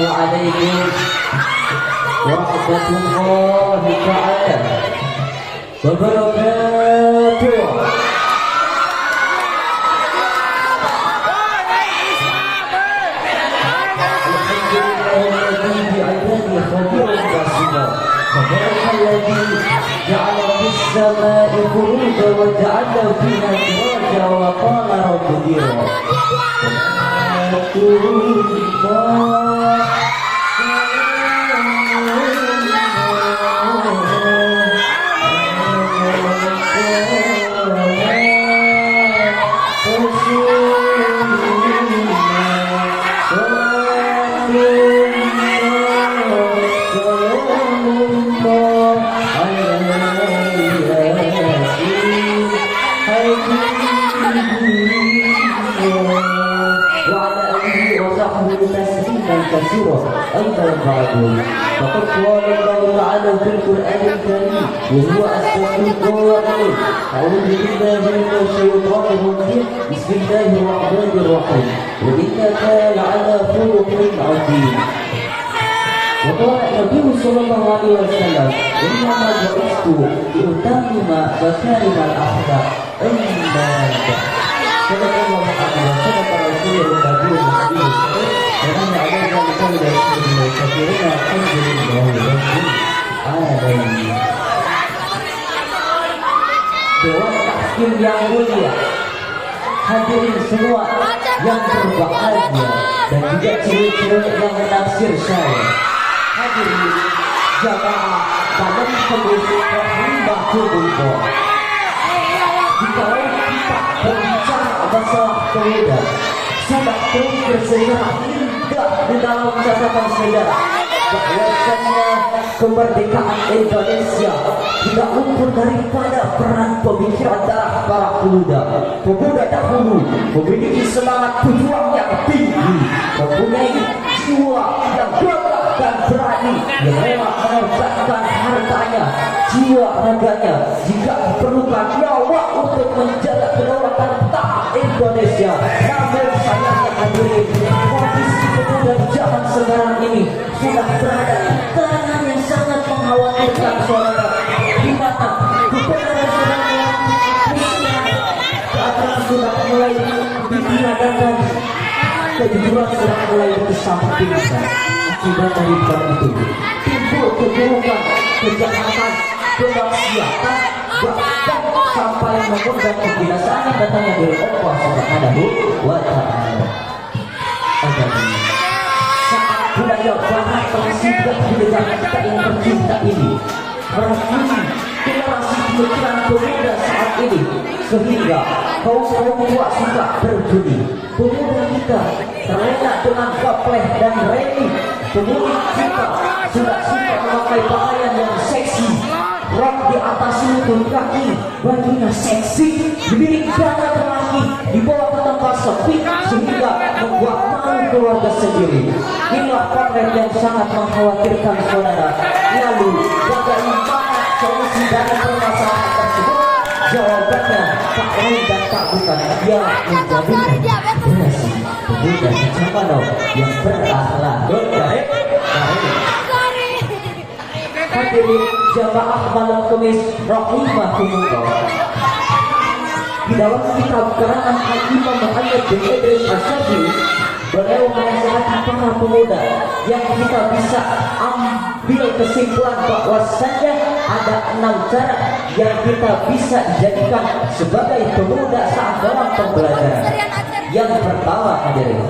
عليكم ورحمة الله تعالى وبركاته. تبارك الذي جعل في السماء بروجا وجعل فيها سراجا وقال رب ديرا. كثيرا أيضا بعدهم. فقد قال الله تعالى في القرآن الكريم وهو أصدق القائلين: أعوذ بالله من الشيطان الرجيم بسم الله الرحمن الرحيم وإنك لعلى خلق عظيم. وقال النبي صلى الله عليه وسلم: إنما بعثت لأتمم مكارم الأخلاق. صدق الله تعالى وصدق رسوله النبي المصطفى ونحن على ذلك من المسلمين كثيرين الحمد لله رب العالمين. Dewan Tahkim yang mulia, hadirin semua yang berbahagia dan juga cewek-cewek yang menaksir saya, hadirin jamaah dalam kondisi Rahimah Kubur. Jika kita berbicara masalah pemuda, saya terus bersejarah indah di dalam catatan sejarah bahwasanya kemerdekaan Indonesia tidak ukur daripada peran pemikiran darah para pemuda. Pemuda dahulu memiliki semangat pejuang yang tinggi, mempunyai jiwa yang gagah dan berani, yang rela mengorbankan hartanya, jiwa raganya, jika diperlukan nyawa untuk menjaga kedaulatan tanah Indonesia. Namun sayangnya hadirin, kondisi pemuda zaman sekarang ini sudah berada di tangan yang sangat mengkhawatirkan saudara, di mana kebenaran keadaan sudah mulai ditiadakan, kejujuran sudah mulai dikesampingkan. Akibat dari itu timbul keburukan, kejahatan, kemaksiatan, bahkan sampai mengundang kebinasaan yang datangnya dari Allah Subhanahu wa Ta'ala. Saat budaya barat telah singgah di negara kita yang tercinta ini, meracuni generasi pemikiran pemuda saat ini, sehingga kaum tua suka berjudi. Pemuda kita terlena dengan gapleh dan remi. Pemuda kita sudah suka memakai pakaian yang seksi, rok di atas lutut kaki, bajunya seksi, diberi dana terlaki, dibawa ke tempat sepi sehingga membuat malu keluarga sendiri. Inilah potret yang sangat mengkhawatirkan saudara. Lalu bagaimana solusi dari permasalahan tersebut? Jawabannya tak lain dan tak bukan, dia menjadikan generasi pemuda Cipano yang berakhlak baik. Hadirin jamaah malam Kamis rahimakumullah. Di dalam kitab karangan Al-Imam Muhammad bin Idris Asy-Syafi'i, beliau menasihati para pemuda yang kita bisa ambil kesimpulan bahwasanya ada 6 cara yang kita bisa jadikan sebagai pemuda saat dalam pembelajaran. Yang pertama hadirin,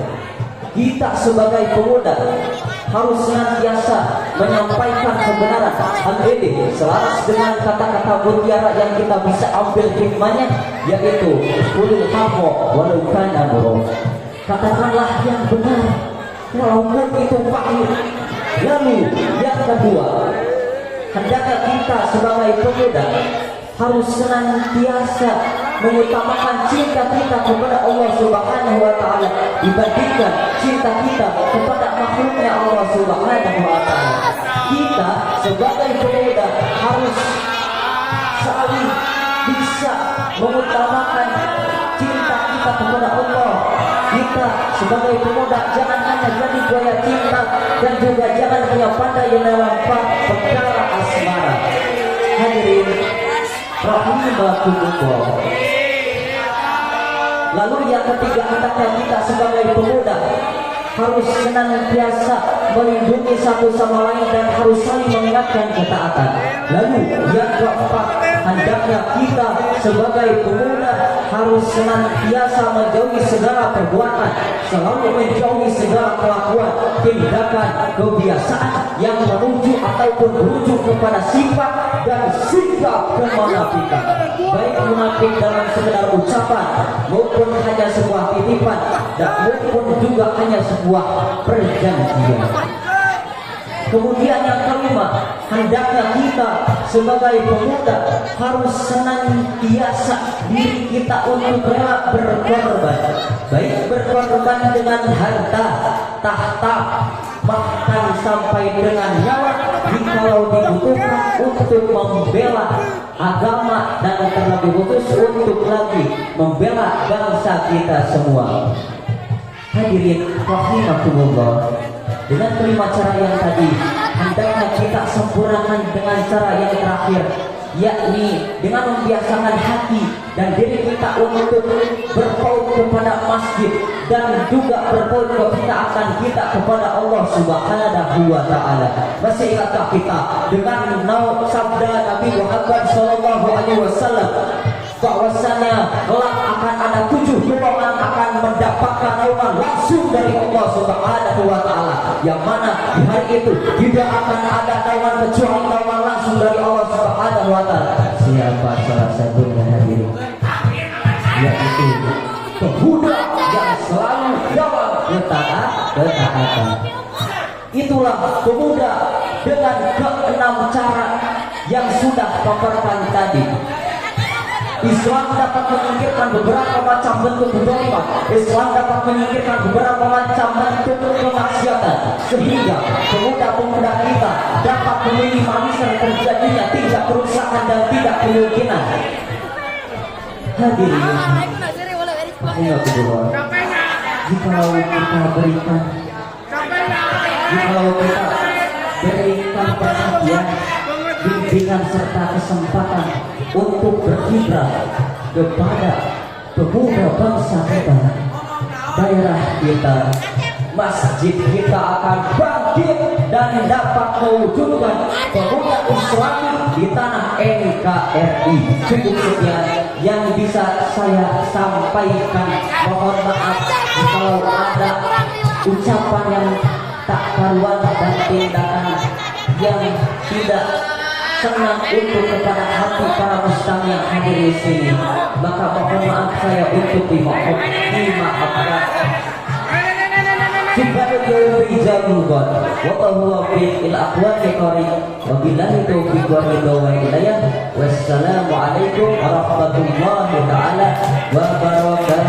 kita sebagai pemuda harus senantiasa menyampaikan kebenaran. Hal ini selaras dengan kata-kata mutiara yang kita bisa ambil hikmahnya, yaitu qulil haqqa walau kana murra. Katakanlah yang benar walaupun itu pahit. Lalu yang kedua, hendaknya kita sebagai pemuda harus senantiasa mengutamakan cinta kita kepada Allah Subhanahu wa Ta'ala dibandingkan cinta kita kepada makhluknya Allah Subhanahu wa Ta'ala. Kita sebagai pemuda harus saling bisa mengutamakan cinta kita kepada Allah. Kita sebagai pemuda jangan hanya jadi gaya cinta dan juga jangan hanya pandai dalam perkara asmara. Hadirin rahimakumullah. Lalu yang ketiga, hendaknya kita sebagai pemuda harus senantiasa melindungi satu sama lain dan harus saling mengingatkan ketaatan. Lalu yang keempat, hendaknya kita sebagai pemuda harus senantiasa menjauhi segala perbuatan, selalu menjauhi segala kelakuan, tindakan, kebiasaan yang menuju ataupun berujung kepada sifat dan sikap kemunafikan, baik munafik dalam sekedar ucapan maupun hanya sebuah titipan dan maupun juga hanya sebuah perjanjian. Kemudian yang kelima, hendaknya kita sebagai pemuda harus senantiasa diri kita untuk rela berkorban, baik berkorban dengan harta, tahta, bahkan sampai dengan nyawa jikalau dibutuhkan untuk membela agama dan terlebih khusus untuk lagi membela bangsa kita semua. Hadirin rahimakumullah, dengan kelima cara yang tadi hendaknya kita sempurnakan dengan cara yang terakhir, yakni dengan membiasakan hati dan diri kita untuk berpaut kepada masjid dan juga berpaut ketaatan kita kepada Allah Subhanahu wa Ta'ala. Masih ingatkah kita dengan sabda Nabi Muhammad SAW bahwasanya kelak akan ada 7 golongan akan mendapatkan naungan langsung dari Allah Subhanahu wa Ta'ala, yang mana di hari itu tidak akan ada naungan kecuali naungan langsung dari Allah Subhanahu wa Ta'ala. Siapa salah satunya hadirin? Yaitu pemuda yang selalu jawab ketaatan. Itulah pemuda dengan ke-6 cara yang sudah paparkan tadi. Islam dapat menyingkirkan beberapa macam bentuk kedzaliman. Islam dapat menyingkirkan beberapa macam bentuk kemaksiatan, sehingga pemuda-pemuda kita dapat meminimalisir terjadinya tidak kerusakan dan tidak kemungkinan. Hadirin, jikalau kita berikan perhatian, bimbingan serta kesempatan untuk berkiprah kepada pemuda bangsa kita, daerah kita, masjid kita akan bangkit dan dapat mewujudkan pemuda Islami di tanah NKRI. Cukup sekian yang bisa saya sampaikan. Mohon maaf kalau ada ucapan yang tak karuan dan tindakan yang tidak senang untuk kepada hati para mustami yang hadir di sini, maka mohon maaf saya untuk dimaafkan. Subhanallah rijaalullah wa tawfiq il aqwati qari wa billahi taufiq wa hidayah. Wassalamu alaikum warahmatullahi taala wabarakatuh.